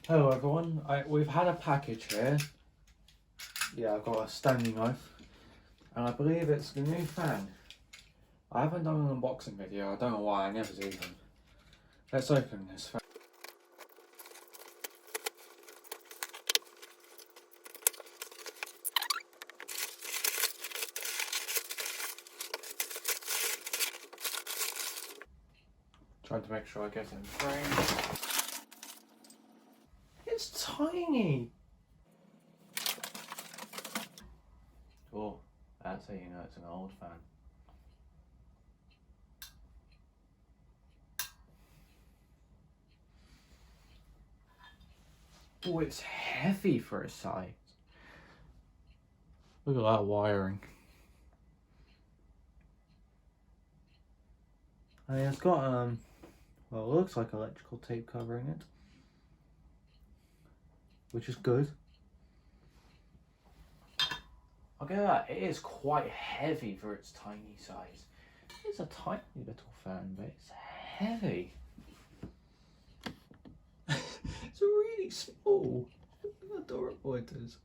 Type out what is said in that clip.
Hello everyone, we've had a package here. Yeah, I've got a Stanley knife, and I believe it's the new fan. I haven't done an unboxing video, I don't know why, I never do them. Let's open this fan. Trying to make sure I get it in frame. It's tiny! Oh, that's how you know it's an old fan. Oh, it's heavy for its size. Look at that wiring. And it's got well, it looks like electrical tape covering it, which is good. I'll get that, it is quite heavy for its tiny size. It's a tiny little fan, but it's heavy. It's really small. Look how adorable it is.